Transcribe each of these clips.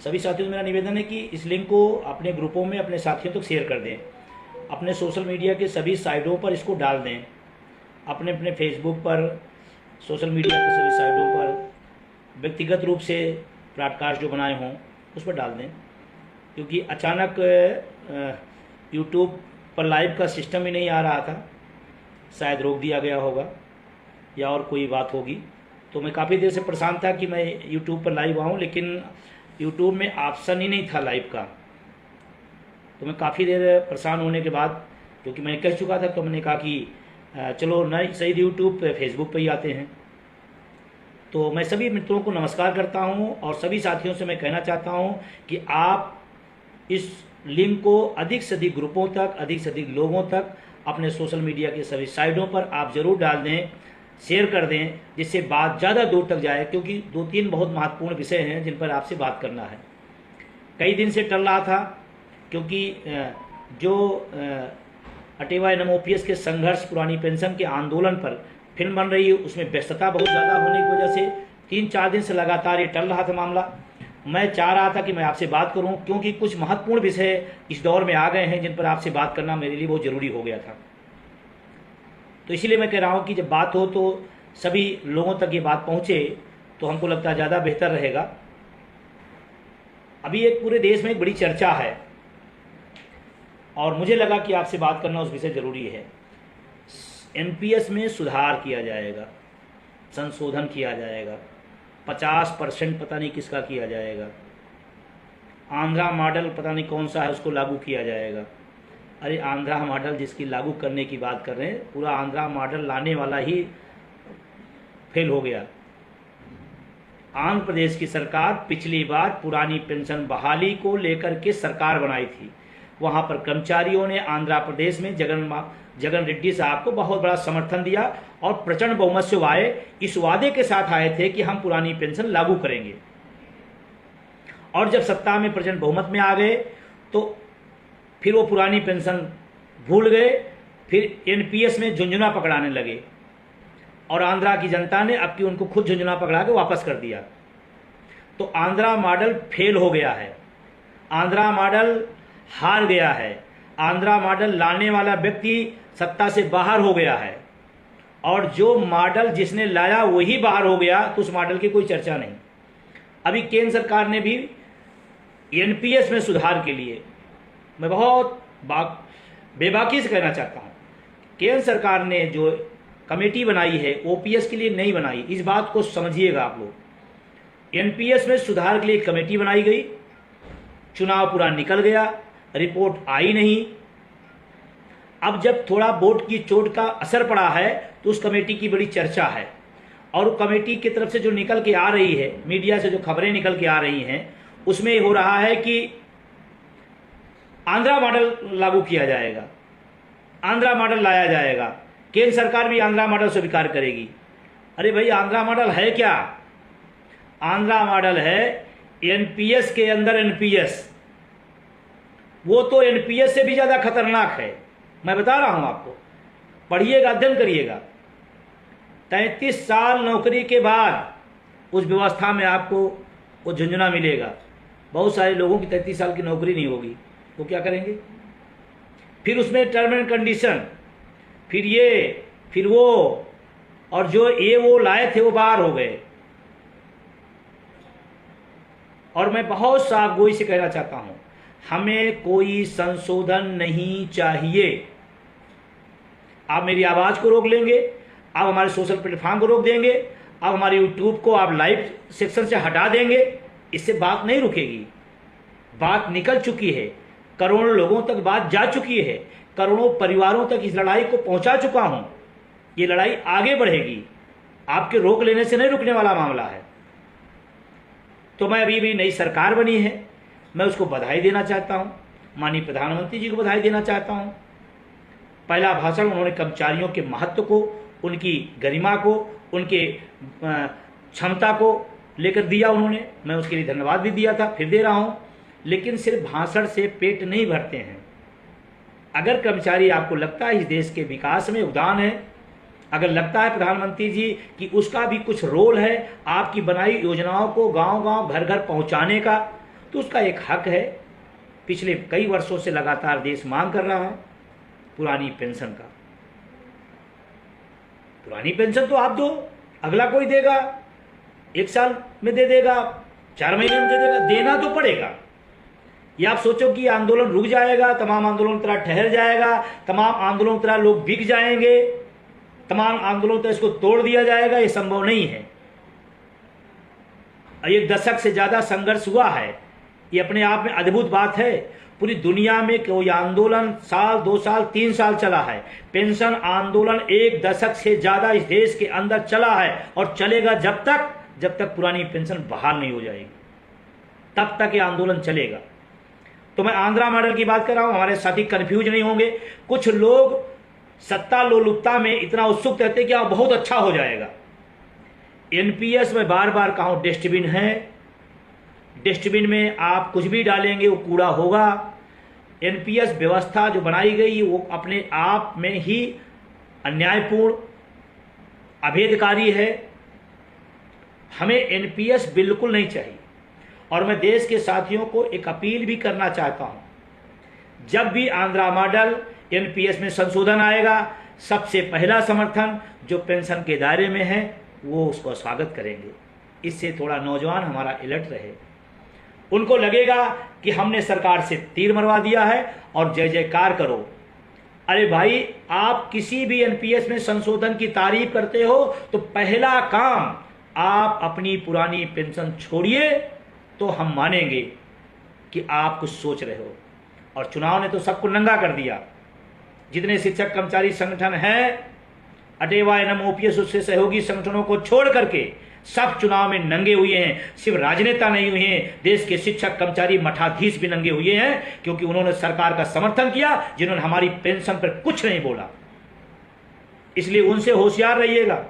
सभी साथियों से मेरा निवेदन है कि इस लिंक को अपने ग्रुपों में अपने साथियों तक शेयर कर दें, अपने सोशल मीडिया के सभी साइटों पर इसको डाल दें, अपने अपने फेसबुक पर, सोशल मीडिया के सभी साइटों पर, व्यक्तिगत रूप से ब्रॉडकास्ट जो बनाए हों उस पर डाल दें। क्योंकि अचानक यूट्यूब पर लाइव का सिस्टम ही नहीं आ रहा था, शायद रोक दिया गया होगा या और कोई बात होगी। तो मैं काफ़ी देर से परेशान था कि मैं यूट्यूब पर लाइव आऊँ, लेकिन यूट्यूब में ऑप्शन ही नहीं था लाइव का। तो मैं काफ़ी देर परेशान होने के बाद, क्योंकि मैंने कह चुका था, तो मैंने कहा कि चलो नहीं सही यूट्यूब पे फेसबुक पे ही आते हैं। तो मैं सभी मित्रों को नमस्कार करता हूं और सभी साथियों से मैं कहना चाहता हूं कि आप इस लिंक को अधिक से अधिक ग्रुपों तक, अधिक से अधिक लोगों तक, अपने सोशल मीडिया के सभी साइटों पर आप ज़रूर डाल दें, शेयर कर दें, जिससे बात ज़्यादा दूर तक जाए। क्योंकि 2-3 बहुत महत्वपूर्ण विषय हैं जिन पर आपसे बात करना है। कई दिन से टल रहा था, क्योंकि जो अटेवा NMOPS के संघर्ष, पुरानी पेंशन के आंदोलन पर फिल्म बन रही है, उसमें व्यस्तता बहुत ज़्यादा होने की वजह से 3-4 दिन से लगातार ये टल रहा था मामला। मैं चाह रहा था कि मैं आपसे बात करूं, क्योंकि कुछ महत्वपूर्ण विषय इस दौर में आ गए हैं जिन पर आपसे बात करना मेरे लिए बहुत ज़रूरी हो गया था। तो इसीलिए मैं कह रहा हूं कि जब बात हो तो सभी लोगों तक ये बात पहुंचे तो हमको लगता है ज़्यादा बेहतर रहेगा। अभी एक पूरे देश में एक बड़ी चर्चा है और मुझे लगा कि आपसे बात करना उस विषय ज़रूरी है। NPS में सुधार किया जाएगा, संशोधन किया जाएगा, 50% पता नहीं किसका किया जाएगा, आंध्रा मॉडल पता नहीं कौन सा है उसको लागू किया जाएगा। अरे आंध्रा मॉडल जिसकी लागू करने की बात कर रहे हैं, पूरा आंध्रा मॉडल लाने वाला ही फेल हो गया। आंध्र प्रदेश की सरकार पिछली बार पुरानी पेंशन बहाली को लेकर के सरकार बनाई थी। वहाँ पर कर्मचारियों ने आंध्र प्रदेश में जगन रेड्डी साहब को बहुत बड़ा समर्थन दिया और प्रचंड बहुमत से आए, इस वादे के साथ आए थे कि हम पुरानी पेंशन लागू करेंगे। और जब सत्ता में प्रचंड बहुमत में आ गए तो फिर वो पुरानी पेंशन भूल गए, फिर NPS में झुंझुना पकड़ाने लगे और आंध्रा की जनता ने अब कि उनको खुद झुंझुना पकड़ा के वापस कर दिया। तो आंध्रा मॉडल फेल हो गया है, आंध्रा मॉडल हार गया है, आंध्रा मॉडल लाने वाला व्यक्ति सत्ता से बाहर हो गया है और जो मॉडल जिसने लाया वही बाहर हो गया, तो उस मॉडल की कोई चर्चा नहीं। अभी केंद्र सरकार ने भी NPS में सुधार के लिए, मैं बहुत बेबाकी से कहना चाहता हूँ, केंद्र सरकार ने जो कमेटी बनाई है OPS के लिए नहीं बनाई, इस बात को समझिएगा आप लोग। NPS में सुधार के लिए एक कमेटी बनाई गई, चुनाव पूरा निकल गया, रिपोर्ट आई नहीं। अब जब थोड़ा वोट की चोट का असर पड़ा है तो उस कमेटी की बड़ी चर्चा है और कमेटी की तरफ से जो निकल के आ रही है, मीडिया से जो खबरें निकल के आ रही हैं, उसमें हो रहा है कि आंध्रा मॉडल लागू किया जाएगा, आंध्रा मॉडल लाया जाएगा, केंद्र सरकार भी आंध्रा मॉडल स्वीकार करेगी। अरे भाई, आंध्रा मॉडल है क्या? आंध्रा मॉडल है NPS के अंदर NPS, वो तो NPS से भी ज़्यादा खतरनाक है। मैं बता रहा हूँ आपको, पढ़िएगा, अध्ययन करिएगा। 33 साल नौकरी के बाद उस व्यवस्था में आपको वो झुंझुना मिलेगा। बहुत सारे लोगों की 33 साल की नौकरी नहीं होगी, वो क्या करेंगे? फिर उसमें टर्म एंड कंडीशन, फिर ये, फिर वो, और जो ये वो लाए थे वो बाहर हो गए। और मैं बहुत साफ गोई से कहना चाहता हूं, हमें कोई संशोधन नहीं चाहिए। आप मेरी आवाज को रोक लेंगे, आप हमारे सोशल प्लेटफॉर्म को रोक देंगे, आप हमारे यूट्यूब को आप लाइव सेक्शन से हटा देंगे, इससे बात नहीं रुकेगी। बात निकल चुकी है, करोड़ों लोगों तक बात जा चुकी है, करोड़ों परिवारों तक इस लड़ाई को पहुंचा चुका हूं। ये लड़ाई आगे बढ़ेगी, आपके रोक लेने से नहीं रुकने वाला मामला है। तो मैं अभी भी नई सरकार बनी है, मैं उसको बधाई देना चाहता हूं, माननीय प्रधानमंत्री जी को बधाई देना चाहता हूं। पहला भाषण उन्होंने कर्मचारियों के महत्व को, उनकी गरिमा को, उनके क्षमता को लेकर दिया उन्होंने, मैं उसके लिए धन्यवाद भी दिया था, फिर दे रहा हूं। लेकिन सिर्फ भाषण से पेट नहीं भरते हैं। अगर कर्मचारी, आपको लगता है इस देश के विकास में योगदान है, अगर लगता है प्रधानमंत्री जी कि उसका भी कुछ रोल है आपकी बनाई योजनाओं को गांव-गांव, घर-घर पहुंचाने का, तो उसका एक हक है। पिछले कई वर्षों से लगातार देश मांग कर रहा है पुरानी पेंशन का। पुरानी पेंशन तो आप दो, अगला कोई देगा, 1 साल में दे देगा, 4 महीने में दे देगा, देना तो पड़ेगा। ये आप सोचो कि आंदोलन रुक जाएगा, तमाम आंदोलन तरह ठहर जाएगा, तमाम आंदोलन तरह लोग बिक जाएंगे, तमाम आंदोलन तरह इसको तोड़ दिया जाएगा, ये संभव नहीं है। 1 दशक से ज्यादा संघर्ष हुआ है, ये अपने आप में अद्भुत बात है। पूरी दुनिया में कोई आंदोलन साल, 2 साल, 3 साल चला है, पेंशन आंदोलन 1 दशक से ज्यादा इस देश के अंदर चला है और चलेगा जब तक पुरानी पेंशन बहाल नहीं हो जाएगी, तब तक ये आंदोलन चलेगा। तो मैं आंध्रा मॉडल की बात कर रहा हूं, हमारे साथी कंफ्यूज नहीं होंगे। कुछ लोग सत्ता लोलुपता में इतना उत्सुक रहते हैं कि आप बहुत अच्छा हो जाएगा। एनपीएस में बार बार कहा डस्टबिन है, डस्टबिन में आप कुछ भी डालेंगे वो कूड़ा होगा। एनपीएस व्यवस्था जो बनाई गई वो अपने आप में ही अन्यायपूर्ण, अभेदकारी है। हमें एनपीएस बिल्कुल नहीं चाहिए। और मैं देश के साथियों को एक अपील भी करना चाहता हूं, जब भी आंध्रा मॉडल एनपीएस में संशोधन आएगा, सबसे पहला समर्थन जो पेंशन के दायरे में है वो उसको स्वागत करेंगे। इससे थोड़ा नौजवान हमारा अलर्ट रहे, उनको लगेगा कि हमने सरकार से तीर मरवा दिया है और जय जयकार करो। अरे भाई, आप किसी भी एनपीएस में संशोधन की तारीफ करते हो तो पहला काम आप अपनी पुरानी पेंशन छोड़िए, तो हम मानेंगे कि आप कुछ सोच रहे हो। और चुनाव ने तो सबको नंगा कर दिया। जितने शिक्षक कर्मचारी संगठन हैं, अटेवा एनएम ओपीएस उससे सहयोगी संगठनों को छोड़ करके सब चुनाव में नंगे हुए हैं। सिर्फ राजनेता नहीं हुए हैं, देश के शिक्षक कर्मचारी मठाधीश भी नंगे हुए हैं, क्योंकि उन्होंने सरकार का समर्थन किया जिन्होंने हमारी पेंशन पर कुछ नहीं बोला। इसलिए उनसे होशियार रहिएगा,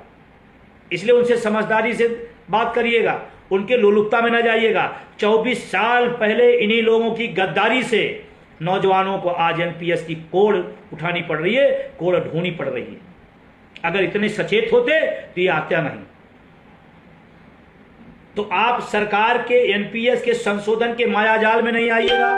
इसलिए उनसे समझदारी से बात करिएगा, उनके लोलुपता में न जाइएगा। 24 साल पहले इन्हीं लोगों की गद्दारी से नौजवानों को आज एनपीएस की कोड़ उठानी पड़ रही है, कोड़ ढूंढनी पड़ रही है। अगर इतने सचेत होते तो ये आता नहीं। तो आप सरकार के एनपीएस के संशोधन के मायाजाल में नहीं आइएगा।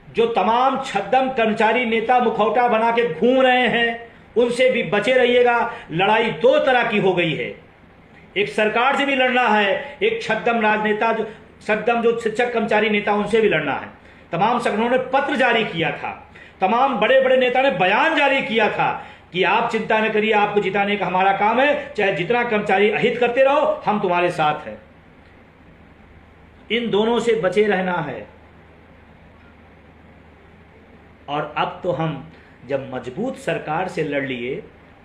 जो तमाम छद्म कर्मचारी नेता मुखौटा बना के घूम रहे हैं उनसे भी बचे रहिएगा। लड़ाई 2 तरह की हो गई है, एक सरकार से भी लड़ना है, एक छद्म राजनेता जो शिक्षक कर्मचारी नेता उनसे भी लड़ना है। तमाम संगठनों ने पत्र जारी किया था, तमाम बड़े बड़े नेता ने बयान जारी किया था कि आप चिंता न करिए, आपको जिताने का हमारा काम है, चाहे जितना कर्मचारी अहित करते रहो, हम तुम्हारे साथ हैं। इन दोनों से बचे रहना है। और अब तो हम जब मजबूत सरकार से लड़ लिए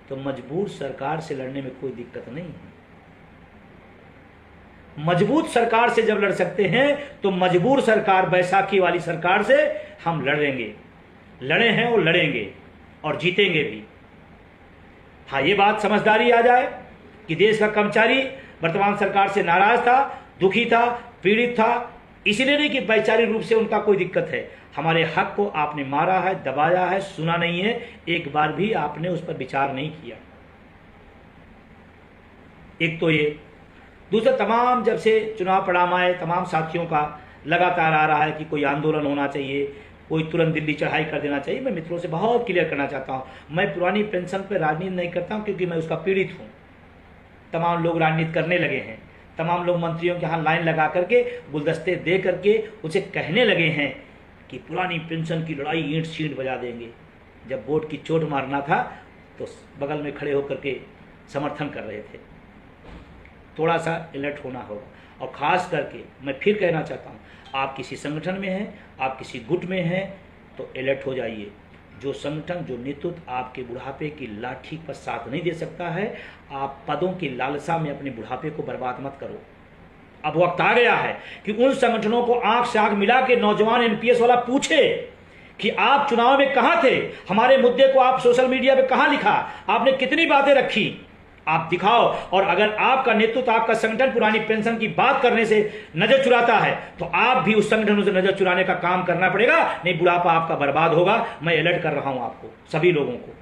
तो मजबूत सरकार से लड़ने में कोई दिक्कत नहीं है। मजबूत सरकार से जब लड़ सकते हैं तो मजबूर सरकार, बैसाखी वाली सरकार से हम लड़ेंगे, लड़े हैं और लड़ेंगे और जीतेंगे भी। हाँ, ये बात समझदारी आ जाए कि देश का कर्मचारी वर्तमान सरकार से नाराज था, दुखी था, पीड़ित था, इसलिए नहीं कि वैचारिक रूप से उनका कोई दिक्कत है। हमारे हक को आपने मारा है, दबाया है, सुना नहीं है, एक बार भी आपने उस पर विचार नहीं किया। एक तो ये। दूसरा, तमाम जब से चुनाव परिणाम आए, तमाम साथियों का लगातार आ रहा है कि कोई आंदोलन होना चाहिए, कोई तुरंत दिल्ली चढ़ाई कर देना चाहिए। मैं मित्रों से बहुत क्लियर करना चाहता हूँ, मैं पुरानी पेंशन पर राजनीति नहीं करता हूँ, क्योंकि मैं उसका पीड़ित हूँ। तमाम लोग राजनीति करने लगे हैं, तमाम लोग मंत्रियों के यहाँ लाइन लगा करके, गुलदस्ते दे करके उसे कहने लगे हैं कि पुरानी पेंशन की लड़ाई ईंट सींट बजा देंगे। जब वोट की चोट मारना था तो बगल में खड़े होकर के समर्थन कर रहे थे। थोड़ा सा अलर्ट होना होगा। और ख़ास करके मैं फिर कहना चाहता हूँ, आप किसी संगठन में हैं, आप किसी गुट में हैं, तो अलर्ट हो जाइए। जो संगठन, जो नेतृत्व आपके बुढ़ापे की लाठी पर साथ नहीं दे सकता है, आप पदों की लालसा में अपने बुढ़ापे को बर्बाद मत करो। अब वक्त आ गया है कि उन संगठनों को आंख से आंख मिला के नौजवान एनपीएस वाला पूछे कि आप चुनाव में कहां थे, हमारे मुद्दे को आप सोशल मीडिया पे कहां लिखा, आपने कितनी बातें रखी, आप दिखाओ। और अगर आपका नेतृत्व, आपका संगठन पुरानी पेंशन की बात करने से नजर चुराता है तो आप भी उस संगठनों से नजर चुराने का काम करना पड़ेगा, नहीं बुढ़ापा आपका बर्बाद होगा। मैं अलर्ट कर रहा हूं आपको, सभी लोगों को।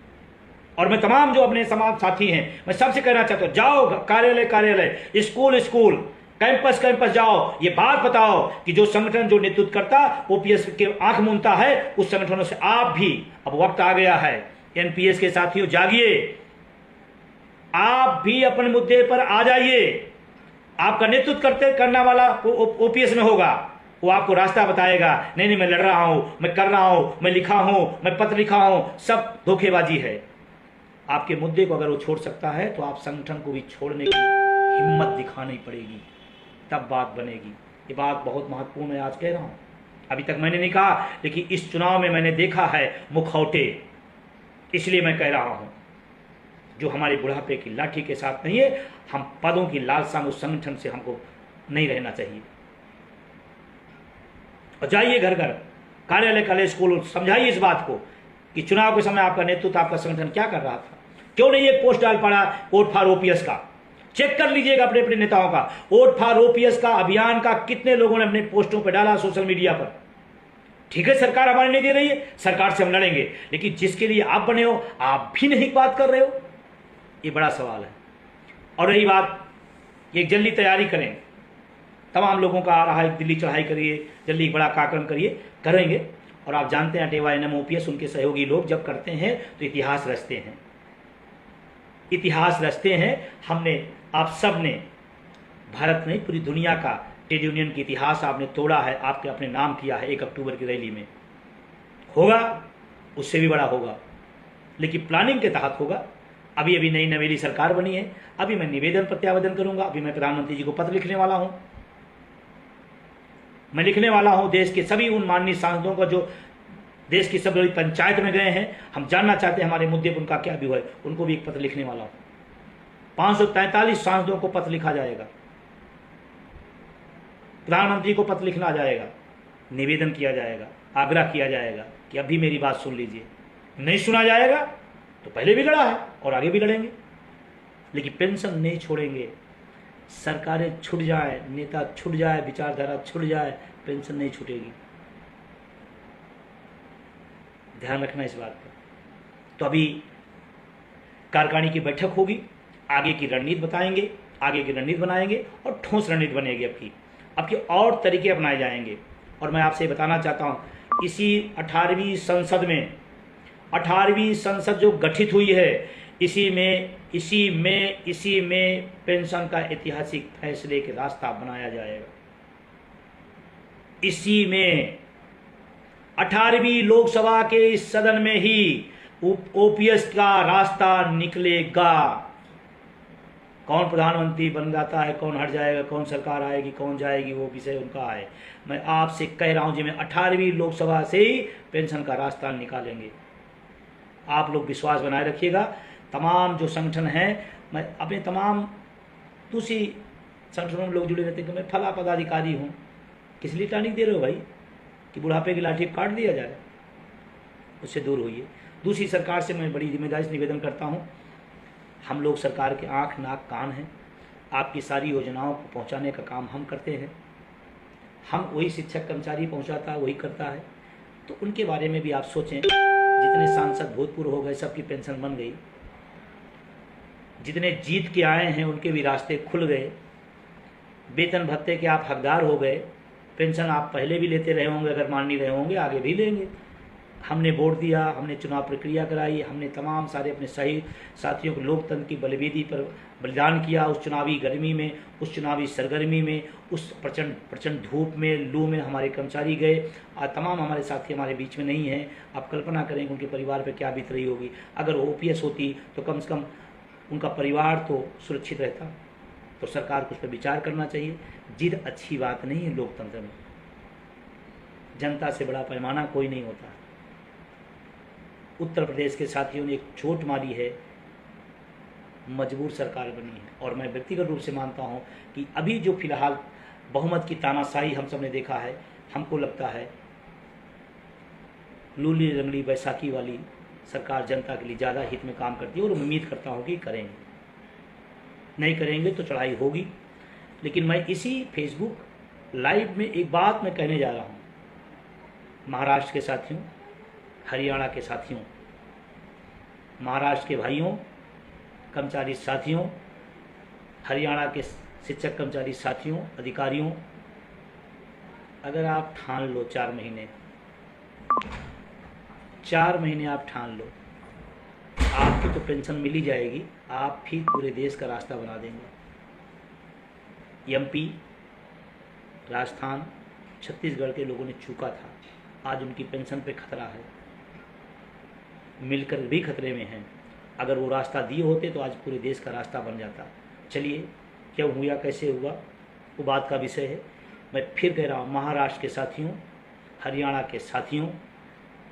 और मैं तमाम जो अपने समाज साथी हैं, मैं सबसे कहना चाहता हूं, जाओ कार्यालय कार्यालय, स्कूल स्कूल, कैंपस कैंपस जाओ, ये बात बताओ कि जो संगठन जो नेतृत्व करता ओपीएस के आंख मूंदता है, उस संगठनों से आप भी, अब वक्त आ गया है, एनपीएस के साथियों जागिए, आप भी अपने मुद्दे पर आ जाइए। आपका नेतृत्व करने वाला ओपीएस में होगा, वो आपको रास्ता बताएगा। नहीं मैं लड़ रहा हूं, मैं कर रहा हूं, मैं लिखा हूं, मैं पत्र लिखा हूं, सब धोखेबाजी है। आपके मुद्दे को अगर वो छोड़ सकता है तो आप संगठन को भी छोड़ने की हिम्मत दिखानी पड़ेगी, तब बात बनेगी। ये बात बहुत महत्वपूर्ण है, आज कह रहा हूं। अभी तक मैंने नहीं कहा, लेकिन इस चुनाव में मैंने देखा है मुखौटे, इसलिए मैं कह रहा हूं। जो हमारे बुढ़ापे की लाठी के साथ नहीं है, हम पदों की लालसा में उस संगठन से हमको नहीं रहना चाहिए। और जाइए घर घर, कार्यालय, कॉलेज, स्कूल, समझाइए इस बात को कि चुनाव के समय आपका नेतृत्व, आपका संगठन क्या कर रहा था। क्यों नहीं एक पोस्ट डाल पड़ा वोट फॉर ओपीएस का? चेक कर लीजिएगा अपने अपने नेताओं का, वोट फॉर ओपीएस का अभियान का कितने लोगों ने अपने पोस्टों पर डाला सोशल मीडिया पर। ठीक है, सरकार हमारे नहीं दे रही है, सरकार से हम लड़ेंगे, लेकिन जिसके लिए आप बने हो आप भी नहीं बात कर रहे हो, ये बड़ा सवाल है। और रही बात, एक जल्दी तैयारी करें, तमाम लोगों का आ रहा है दिल्ली चढ़ाई करिए, जल्दी बड़ा कार्यक्रम करिए, करेंगे। और आप जानते हैं अटेवा एनएम ओपीएस उनके सहयोगी लोग जब करते हैं तो इतिहास रचते हैं, इतिहास रचते हैं। हमने, आप सब ने, भारत ने, पूरी दुनिया का ट्रेड यूनियन की इतिहास आपने तोड़ा है, आपके अपने नाम किया है 1 अक्टूबर की रैली में। होगा, उससे भी बड़ा होगा, लेकिन प्लानिंग के तहत होगा। अभी अभी नई नवेली सरकार बनी है, अभी मैं निवेदन प्रत्यावेदन करूंगा, अभी मैं प्रधानमंत्री जी को पत्र लिखने वाला हूं। मैं लिखने वाला हूं देश के सभी उन माननीय सांसदों का जो देश की सब बड़ी पंचायत में गए हैं, हम जानना चाहते हैं हमारे मुद्दे पर उनका क्या व्यू है, उनको भी एक पत्र लिखने वाला हूं। 543 सांसदों को पत्र लिखा जाएगा, प्रधानमंत्री को पत्र लिखना जाएगा, निवेदन किया जाएगा, आग्रह किया जाएगा कि अभी मेरी बात सुन लीजिए। नहीं सुना जाएगा तो पहले भी लड़ा है और आगे भी लड़ेंगे, लेकिन पेंशन नहीं छोड़ेंगे। सरकारें छूट जाए, नेता छूट जाए, विचारधारा छूट जाए, पेंशन नहीं छूटेगी। ध्यान रखना इस बात पर। तो अभी कार्यकारिणी की बैठक होगी, आगे की रणनीति बताएंगे, आगे की रणनीति बनाएंगे और ठोस रणनीति बनेगी। अब की और तरीके अपनाए जाएंगे। और मैं आपसे बताना चाहता हूं, इसी 18वीं संसद में, 18वीं संसद जो गठित हुई है, इसी में पेंशन का ऐतिहासिक फैसले के रास्ता बनाया जाएगा। इसी में 18वीं लोकसभा के इस सदन में ही ओपीएस का रास्ता निकलेगा। कौन प्रधानमंत्री बन जाता है, कौन हट जाएगा, कौन सरकार आएगी, कौन जाएगी, वो विषय उनका है। मैं आपसे कह रहा हूं जी, मैं 18वीं लोकसभा से ही पेंशन का रास्ता निकालेंगे। आप लोग विश्वास बनाए रखिएगा। तमाम जो संगठन हैं, मैं अपने तमाम दूसरी संगठनों में लोग जुड़े रहते हैं कि मैं फला पदाधिकारी हूँ, किस लिए टानिक दे रहे हो भाई कि बुढ़ापे की लाठी काट दिया जाए? उससे दूर होइए। दूसरी सरकार से मैं बड़ी जिम्मेदारी से निवेदन करता हूँ, हम लोग सरकार के आँख नाक कान हैं, आपकी सारी योजनाओं को पहुँचाने का काम हम करते हैं। हम वही शिक्षक कर्मचारी पहुँचाता है, वही करता है। तो उनके बारे में भी आप सोचें। जितने सांसद भूतपूर्व हो गए, सबकी पेंशन बन गई। जितने जीत के आए हैं उनके भी रास्ते खुल गए। वेतन भत्ते के आप हकदार हो गए। पेंशन आप पहले भी लेते रहे होंगे, अगर मान नहीं रहे होंगे आगे भी लेंगे। हमने वोट दिया, हमने चुनाव प्रक्रिया कराई, हमने तमाम सारे अपने सही साथियों को लोकतंत्र की बलिवेदी पर बलिदान किया। उस चुनावी गर्मी में, उस चुनावी सरगर्मी में, उस प्रचंड धूप में, लू में हमारे कर्मचारी गए। आज तमाम हमारे साथी हमारे बीच में नहीं हैं। आप कल्पना करें उनके परिवार पर क्या बीत रही होगी। अगर वो ओपीएस होती तो कम से कम उनका परिवार तो सुरक्षित रहता। तो सरकार को उस पर विचार करना चाहिए। जिद अच्छी बात नहीं है लोकतंत्र में। जनता से बड़ा पैमाना कोई नहीं होता। उत्तर प्रदेश के साथियों ने एक चोट मारी है, मजबूर सरकार बनी है। और मैं व्यक्तिगत रूप से मानता हूं कि अभी जो फिलहाल बहुमत की तानाशाही हम सब ने देखा है, हमको लगता है लूली रंगली बैसाखी वाली सरकार जनता के लिए ज़्यादा हित में काम करती है। और उम्मीद करता हूँ कि करेंगे। नहीं करेंगे तो चढ़ाई होगी। लेकिन मैं इसी फेसबुक लाइव में एक बात मैं कहने जा रहा हूँ, महाराष्ट्र के साथियों, हरियाणा के साथियों, महाराष्ट्र के भाइयों, कर्मचारी साथियों, हरियाणा के शिक्षक कर्मचारी साथियों, अधिकारियों, अगर आप ठान लो 4 महीने आप ठान लो, आपकी तो पेंशन मिल ही जाएगी, आप फिर पूरे देश का रास्ता बना देंगे। एमपी, राजस्थान, छत्तीसगढ़ के लोगों ने चूका था, आज उनकी पेंशन पे खतरा है, मिलकर भी खतरे में हैं। अगर वो रास्ता दिए होते तो आज पूरे देश का रास्ता बन जाता। चलिए, क्यों हुआ, कैसे हुआ, वो बात का विषय है। मैं फिर कह रहा हूँ, महाराष्ट्र के साथियों, हरियाणा के साथियों,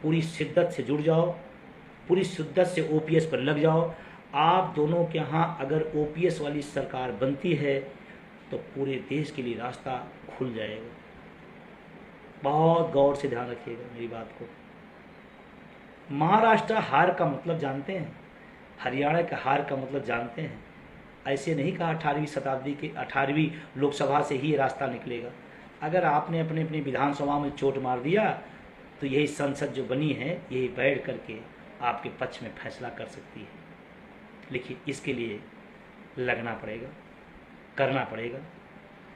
पूरी शिद्दत से जुड़ जाओ, पूरी शिद्दत से ओपीएस पर लग जाओ। आप दोनों के यहाँ अगर ओपीएस वाली सरकार बनती है तो पूरे देश के लिए रास्ता खुल जाएगा। बहुत गौर से ध्यान रखिएगा मेरी बात को। महाराष्ट्र हार का मतलब जानते हैं, हरियाणा का हार का मतलब जानते हैं। ऐसे नहीं कहा 18वीं शताब्दी के 18वीं लोकसभा से ही ये रास्ता निकलेगा। अगर आपने अपने अपनी विधानसभा में चोट मार दिया तो यही संसद जो बनी है यही बैठ करके आपके पक्ष में फैसला कर सकती है। लेकिन इसके लिए लगना पड़ेगा, करना पड़ेगा।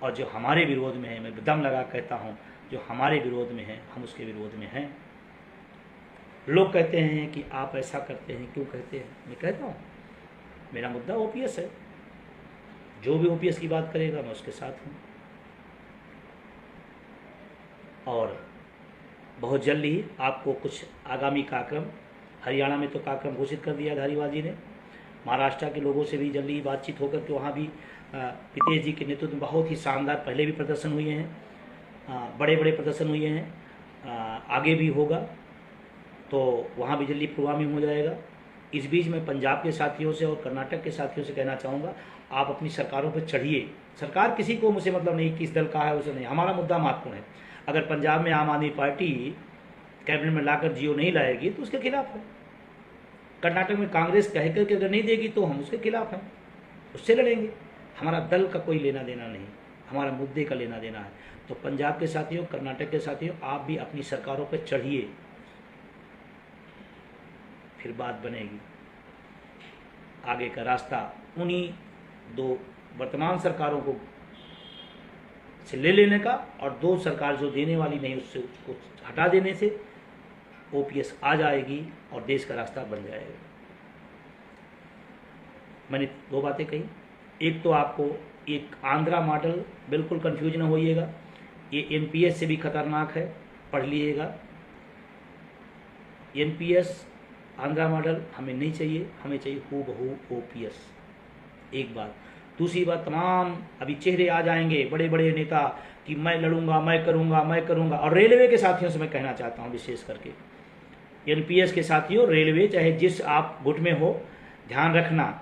और जो हमारे विरोध में है, मैं दम लगा कहता हूँ, जो हमारे विरोध में है हम उसके विरोध में हैं। लोग कहते हैं कि आप ऐसा करते हैं, क्यों कहते हैं? मैं कहता हूँ मेरा मुद्दा ओपीएस है, जो भी ओपीएस की बात करेगा मैं उसके साथ हूँ। और बहुत जल्द ही आपको कुछ आगामी कार्यक्रम, हरियाणा में तो कार्यक्रम घोषित कर दिया धारीवाल जी ने, महाराष्ट्र के लोगों से भी जल्दी ही बातचीत होकर के वहाँ भी पितेश जी के नेतृत्व में बहुत ही शानदार पहले भी प्रदर्शन हुए हैं, बड़े बड़े प्रदर्शन हुए हैं, आगे भी होगा, तो वहाँ भी जल्दी प्रोग्राम हो जाएगा। इस बीच में पंजाब के साथियों से और कर्नाटक के साथियों से कहना चाहूँगा, आप अपनी सरकारों पर चढ़िए। सरकार किसी को मुझे मतलब नहीं किस दल का है उसे नहीं, हमारा मुद्दा महत्वपूर्ण है। अगर पंजाब में आम आदमी पार्टी कैबिनेट में लाकर जियो नहीं लाएगी तो उसके खिलाफ है। कर्नाटक में कांग्रेस कह करके अगर नहीं देगी तो हम उसके खिलाफ हैं, उससे लड़ेंगे। हमारा दल का कोई लेना देना नहीं, हमारा मुद्दे का लेना देना है। तो पंजाब के साथियों, कर्नाटक के साथियों, आप भी अपनी सरकारों पर चढ़िए, फिर बात बनेगी। आगे का रास्ता उन्हीं दो वर्तमान सरकारों को से ले लेने का, और दो सरकार जो देने वाली नहीं उससे उसको हटा देने से ओपीएस आ जाएगी और देश का रास्ता बन जाएगा। मैंने 2 बातें कही। एक तो आपको एक आंध्रा मॉडल, बिल्कुल कंफ्यूज न होइएगा, ये एनपीएस से भी खतरनाक है, पढ़ लीजिएगा। एनपीएस आंध्रा मॉडल हमें नहीं चाहिए, हमें चाहिए हूबहू ओपीएस। एक बात। दूसरी बात, तमाम अभी चेहरे आ जाएंगे बड़े बड़े नेता कि मैं लड़ूंगा, मैं करूंगा। और रेलवे के साथियों से मैं कहना चाहता हूं, विशेष करके एनपीएस के साथियों, रेलवे चाहे जिस आप गुट में हो, ध्यान रखना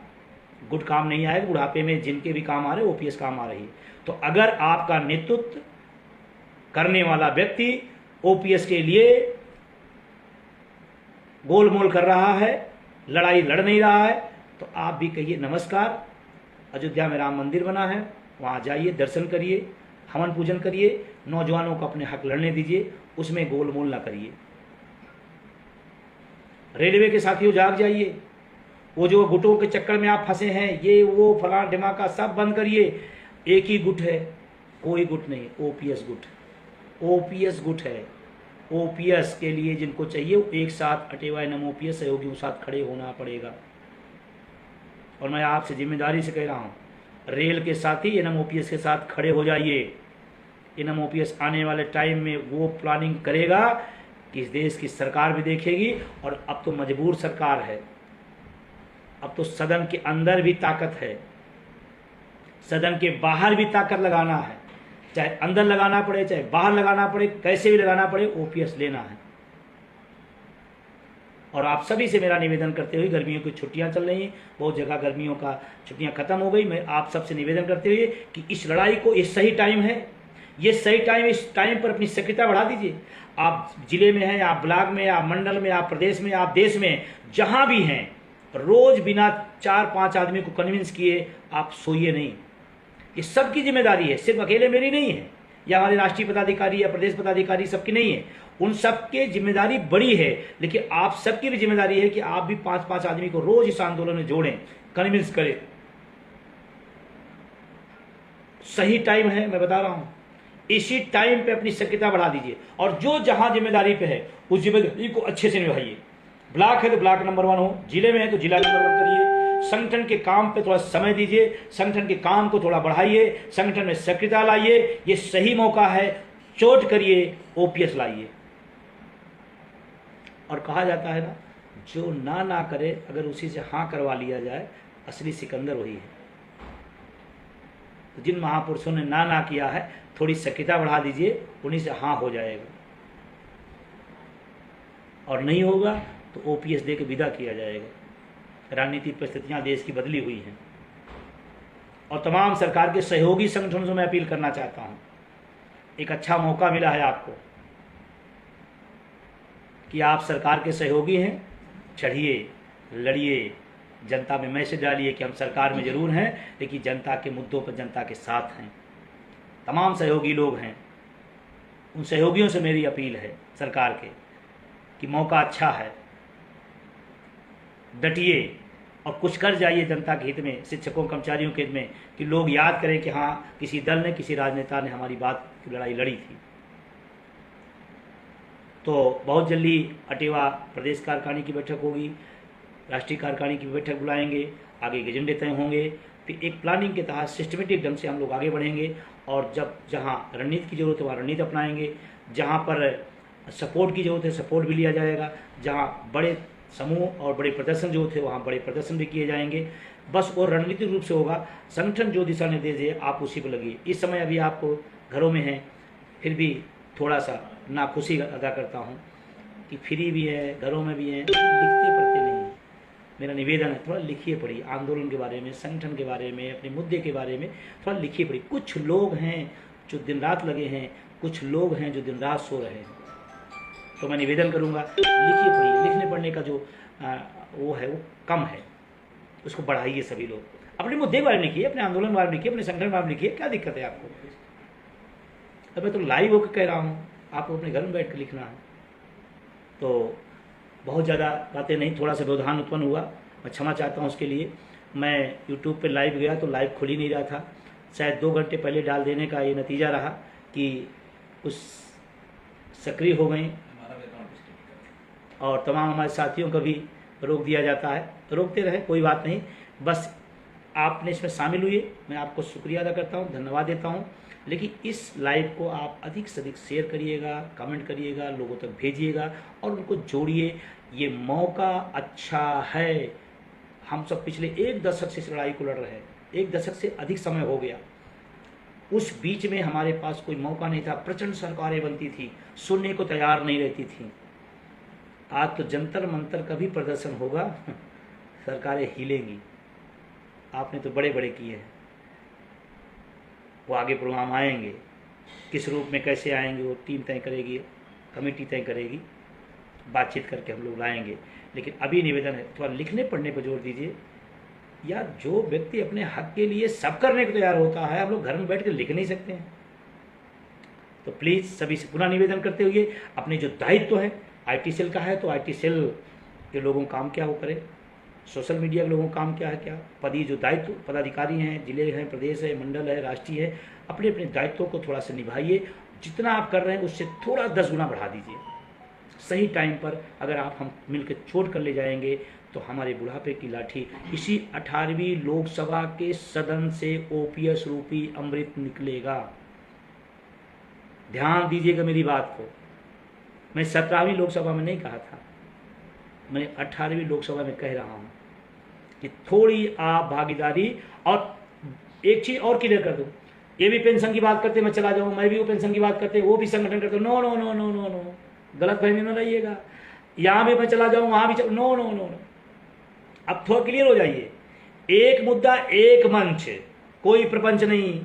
गुट काम नहीं आएगा। बुढ़ापे में जिनके भी काम आ रहे ओपीएस काम आ रही है। तो अगर आपका नेतृत्व करने वाला व्यक्ति ओपीएस के लिए गोलमोल कर रहा है, लड़ाई लड़ नहीं रहा है, तो आप भी कहिए नमस्कार, अयोध्या में राम मंदिर बना है, वहाँ जाइए, दर्शन करिए, हवन पूजन करिए, नौजवानों को अपने हक लड़ने दीजिए, उसमें गोलमोल ना करिए। रेलवे के साथियों जाग जाइए, वो जो गुटों के चक्कर में आप फंसे हैं, ये वो फलां ढिमाका सब बंद करिए। एक ही गुट है, कोई गुट नहीं, ओपीएस गुट, ओपीएस गुट है। ओपीएस के लिए जिनको चाहिए वो एक साथ अटेवाय नम ओपीएस सहयोगियों के साथ खड़े होना पड़ेगा। और मैं आपसे जिम्मेदारी से कह रहा हूँ, रेल के साथी एनएम ओपीएस के साथ खड़े हो जाइए। एनएम ओपीएस आने वाले टाइम में वो प्लानिंग करेगा कि इस देश की सरकार भी देखेगी, और अब तो मजबूर सरकार है, अब तो सदन के अंदर भी ताकत है, सदन के बाहर भी ताकत लगाना है, चाहे अंदर लगाना पड़े चाहे बाहर लगाना पड़े, कैसे भी लगाना पड़े, ओपीएस लेना है। और आप सभी से मेरा निवेदन करते हुए, गर्मियों की छुट्टियां चल रही हैं, बहुत जगह गर्मियों का छुट्टियां खत्म हो गई, मैं आप सबसे निवेदन करते हुए कि इस लड़ाई को, ये सही टाइम है, ये सही टाइम, इस टाइम पर अपनी सक्रियता बढ़ा दीजिए। आप जिले में हैं, आप ब्लॉक में, आप मंडल में, आप प्रदेश में, आप देश में, जहां भी हैं, रोज बिना 4-5 आदमी को कन्विंस किए आप सोइए नहीं। ये सबकी जिम्मेदारी है, सिर्फ अकेले मेरी नहीं है, या हमारे राष्ट्रीय पदाधिकारी या प्रदेश पदाधिकारी सबकी नहीं है, उन सबके जिम्मेदारी बड़ी है। लेकिन आप सबकी भी जिम्मेदारी है कि आप भी 5-5 आदमी को रोज इस आंदोलन में जोड़ें, कन्विंस करें। सही टाइम है, मैं बता रहा हूं, इसी टाइम पे अपनी सक्रियता बढ़ा दीजिए और जो जहां जिम्मेदारी पे है उस जिम्मेदारी को अच्छे से निभाइए। ब्लॉक है तो ब्लॉक नंबर 1 हो, जिले में है तो जिला नंबर 1 करिए, संगठन के काम पे थोड़ा समय दीजिए, संगठन के काम को थोड़ा बढ़ाइए, संगठन में सक्रियता लाइए। ये सही मौका है, चोट करिए, ओपीएस लाइए। और कहा जाता है ना, जो ना करे अगर उसी से हाँ करवा लिया जाए, असली सिकंदर वही है। तो जिन महापुरुषों ने ना किया है, थोड़ी सक्रियता बढ़ा दीजिए, उन्हीं से हाँ हो जाएगा। और नहीं होगा तो ओपीएस दे के विदा किया जाएगा। राजनीतिक परिस्थितियां देश की बदली हुई हैं और तमाम सरकार के सहयोगी संगठनों से मैं अपील करना चाहता हूं, एक अच्छा मौका मिला है आपको कि आप सरकार के सहयोगी हैं, चढ़िए, लड़िए, जनता में मैसेज डालिए कि हम सरकार में जरूर हैं लेकिन जनता के मुद्दों पर जनता के साथ हैं। तमाम सहयोगी लोग हैं, उन सहयोगियों से मेरी अपील है सरकार के कि मौका अच्छा है, डटिए और कुछ कर जाइए जनता के हित में, शिक्षकों कर्मचारियों के हित में, कि लोग याद करें कि हाँ, किसी दल ने, किसी राजनेता ने हमारी बात की लड़ाई लड़ी थी। तो बहुत जल्दी अटेवा प्रदेश कार्यकारिणी की बैठक होगी, राष्ट्रीय कार्यकारिणी की बैठक बुलाएंगे, आगे के एजेंडे तय होंगे, फिर एक प्लानिंग के तहत सिस्टमेटिक ढंग से हम लोग आगे बढ़ेंगे और जब जहाँ रणनीति की जरूरत है वहाँ रणनीति अपनाएंगे, जहाँ पर सपोर्ट की जरूरत है सपोर्ट भी लिया जाएगा, जहाँ बड़े समूह और बड़े प्रदर्शन जो थे वहाँ बड़े प्रदर्शन भी किए जाएंगे। बस वो रणनीतिक रूप से होगा, संगठन जो दिशा निर्देश है आप उसी पर लगिए। इस समय अभी आप घरों में हैं, फिर भी थोड़ा सा नाखुशी अदा करता हूँ कि फ्री भी है, घरों में भी हैं, लिखते पढ़ते नहीं हैं। मेरा निवेदन है, थोड़ा लिखिए पढ़िए, आंदोलन के बारे में, संगठन के बारे में, अपने मुद्दे के बारे में थोड़ा लिखिए पढ़िए। कुछ लोग हैं जो दिन रात लगे हैं, कुछ लोग हैं जो दिन रात सो रहे हैं। तो मैं निवेदन करूंगा, लिखिए पढ़िए। लिखने पढ़ने का जो वो है वो कम है, उसको बढ़ाइए। सभी लोग अपने मुद्दे के बारे में लिखिए, अपने आंदोलन के बारे में लिखिए, अपने संगठन के बारे में लिखिए। क्या दिक्कत है आपको? अब मैं तो लाइव होकर कह रहा हूँ, आपको अपने घर में बैठ कर लिखना है। तो बहुत ज़्यादा बातें नहीं, थोड़ा सा व्यवधान उत्पन्न हुआ, मैं क्षमा चाहता हूँ उसके लिए। मैं यूट्यूब पे लाइव गया तो लाइव खुल ही नहीं रहा था, शायद 2 घंटे पहले डाल देने का ये नतीजा रहा कि उस सक्रिय हो गई और तमाम हमारे साथियों को भी रोक दिया जाता है। तो रोकते रहे, कोई बात नहीं, बस आपने इसमें शामिल हुए, मैं आपको शुक्रिया अदा करता हूँ, धन्यवाद देता हूँ। लेकिन इस लाइव को आप अधिक से अधिक शेयर करिएगा, कमेंट करिएगा, लोगों तक भेजिएगा और उनको जोड़िए। ये मौका अच्छा है। हम सब पिछले 1 दशक से इस लड़ाई को लड़ रहे हैं, 1 दशक से अधिक समय हो गया। उस बीच में हमारे पास कोई मौका नहीं था, प्रचंड सरकारें बनती थी, सुनने को तैयार नहीं रहती थी। आज तो जंतर मंतर का भी प्रदर्शन होगा, सरकारें हिलेंगी। आपने तो बड़े बड़े किए हैं, वो आगे प्रोग्राम आएंगे, किस रूप में कैसे आएंगे वो टीम तय करेगी, कमेटी तय करेगी, बातचीत करके हम लोग लाएंगे। लेकिन अभी निवेदन है, थोड़ा लिखने पढ़ने पर जोर दीजिए। या जो व्यक्ति अपने हक के लिए सब करने को तैयार होता है, हम लोग घर में बैठ कर लिख नहीं सकते हैं। तो प्लीज़ सभी से पुनः निवेदन करते हुए अपने जो दायित्व है, आईटी सेल का है तो आईटी सेल के लोगों काम क्या वो करें, सोशल मीडिया के लोगों का काम क्या है, क्या पदी जो दायित्व पदाधिकारी हैं, जिले हैं, प्रदेश है, मंडल है, राष्ट्रीय है, अपने अपने दायित्वों को थोड़ा सा निभाइए। जितना आप कर रहे हैं उससे थोड़ा 10 गुना बढ़ा दीजिए। सही टाइम पर अगर आप हम मिलकर चोट कर ले जाएंगे तो हमारे बुढ़ापे की लाठी इसी 18वीं लोकसभा के सदन से ओपीएस रूपी अमृत निकलेगा। ध्यान दीजिएगा मेरी बात को। मैं 17वीं लोकसभा में नहीं कहा था, मैं 18वीं लोकसभा में कह रहा हूं कि थोड़ी आप भागीदारी। और एक चीज और क्लियर कर दूं, ये भी पेंशन की बात करते मैं चला जाऊं, मैं भी वो पेंशन की बात करते वो भी संगठन करते, no no no no no no, गलत फहमी में रहिएगा। यहां भी मैं चला जाऊं, वहां भी नो नो नो नो। अब थोड़ा क्लियर हो जाइए, एक मुद्दा एक मंच, कोई प्रपंच नहीं।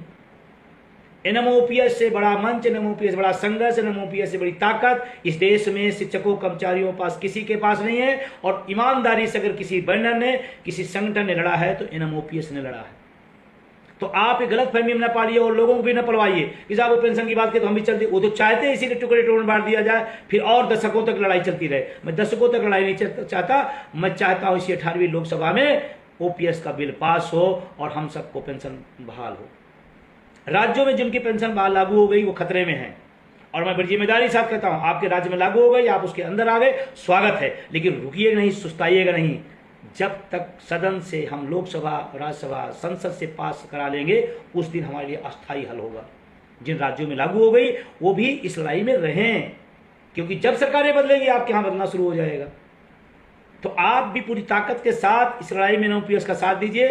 एनएमओपीएस से बड़ा मंच, एनएमओपीएस से बड़ा संघर्ष, एनएमओपीएस से बड़ी ताकत इस देश में शिक्षकों कर्मचारियों के पास किसी के पास नहीं है। और ईमानदारी से अगर किसी बैनर ने, किसी संगठन ने लड़ा है तो एनएमओपीएस ने लड़ा है। तो आप ये गलत फहमी में न पालिए और लोगों को भी न पढ़वाइए कि साहब वो पेंशन की बात की तो हम भी चलते, वो तो चाहते हैं इसीलिए टुकड़े टुकड़े बांट दिया जाए, फिर और दशकों तक लड़ाई चलती रहे। मैं दशकों तक लड़ाई नहीं चाहता, मैं चाहता हूं इसी 18वीं लोकसभा में ओपीएस का बिल पास हो और हम सबको पेंशन बहाल हो। राज्यों में जिनकी पेंशन बाहर लागू हो गई वो खतरे में हैं, और मैं बड़ी जिम्मेदारी साथ कहता हूं, आपके राज्य में लागू हो गई, आप उसके अंदर आ गए, स्वागत है, लेकिन रुकिएगा नहीं, सुस्ताइएगा नहीं। जब तक सदन से हम लोकसभा, राज्यसभा, संसद से पास करा लेंगे, उस दिन हमारे लिए अस्थायी हल होगा। जिन राज्यों में लागू हो गई वो भी इस लड़ाई में रहें, क्योंकि जब सरकारें बदलेंगी आपके यहां बदलना शुरू हो जाएगा। तो आप भी पूरी ताकत के साथ इस लड़ाई में एनओपीएस का साथ दीजिए।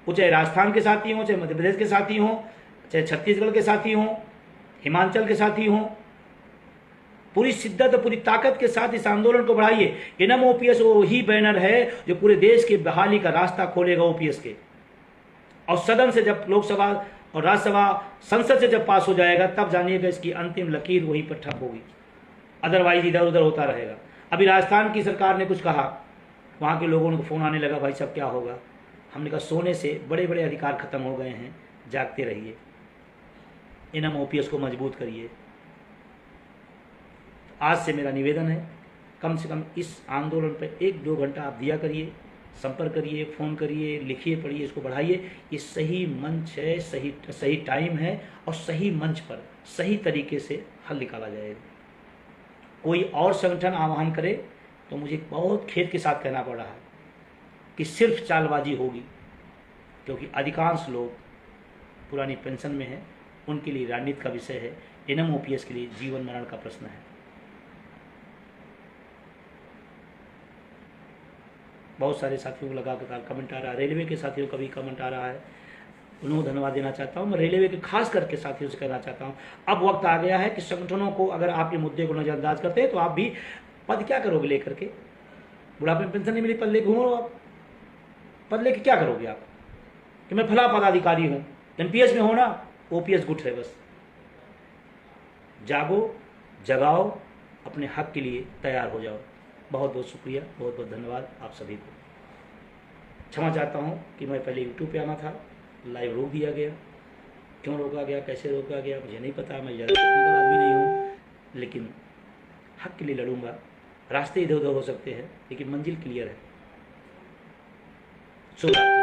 वो चाहे राजस्थान के साथी हों, चाहे मध्य प्रदेश के साथी हों, चाहे छत्तीसगढ़ के साथी हों, हिमाचल के साथी हों, पूरी शिद्दत और पूरी ताकत के साथ इस आंदोलन को बढ़ाइए। एनएम ओपीएस वो ही बैनर है जो पूरे देश की बहाली का रास्ता खोलेगा ओपीएस के। और सदन से जब लोकसभा और राज्यसभा, संसद से जब पास हो जाएगा, तब जानिएगा इसकी अंतिम लकीर वहीं पर ठप होगी, अदरवाइज इधर उधर होता रहेगा। अभी राजस्थान की सरकार ने कुछ कहा, वहाँ के लोगों को फ़ोन आने लगा, भाई साहब क्या होगा। हमने कहा सोने से बड़े बड़े अधिकार खत्म हो गए हैं, जागते रहिए, एनएम ओपीएस को मजबूत करिए। आज से मेरा निवेदन है, कम से कम इस आंदोलन पर 1-2 घंटा आप दिया करिए, संपर्क करिए, फ़ोन करिए, लिखिए, पढ़िए, इसको बढ़ाइए। ये सही मंच है, सही टाइम है, और सही मंच पर सही तरीके से हल निकाला जाएगा। कोई और संगठन आह्वान करे तो मुझे बहुत खेद के साथ कहना पड़ रहा है कि सिर्फ चालबाजी होगी, क्योंकि अधिकांश लोग पुरानी पेंशन में हैं, उनके लिए राजनीति का विषय है। एनएम ओपीएस के लिए जीवन मरण का प्रश्न है। बहुत सारे साथियों को लगा कर कमेंट आ रहा है, रेलवे के साथियों का भी कमेंट आ रहा है, उन्हें धन्यवाद देना चाहता हूँ। मैं रेलवे के खास करके साथियों से कहना चाहता हूँ, अब वक्त आ गया है कि संगठनों को, अगर आपके मुद्दे को नज़रअंदाज करते हैं तो आप भी पद क्या करोगे लेकर के, बुढ़ापे में पेंशन नहीं मिली, पद लेके घूमो, आप पद लेके क्या करोगे आप कि मैं फला पदाधिकारी हूँ। एनपीएस में होना ओपीएस गुट है, बस जागो, जगाओ, अपने हक के लिए तैयार हो जाओ। बहुत बहुत शुक्रिया, बहुत बहुत धन्यवाद आप सभी को। क्षमा चाहता हूँ कि मैं पहले यूट्यूब पे आना था, लाइव रोक दिया गया। क्यों रोका गया, कैसे रोका गया, मुझे नहीं पता, मैं ज़्यादा टेक्निकल आदमी नहीं हूँ, लेकिन हक के लिए लड़ूंगा। रास्ते इधर उधर हो सकते हैं, लेकिन मंजिल क्लियर है। शुभ रात्रि।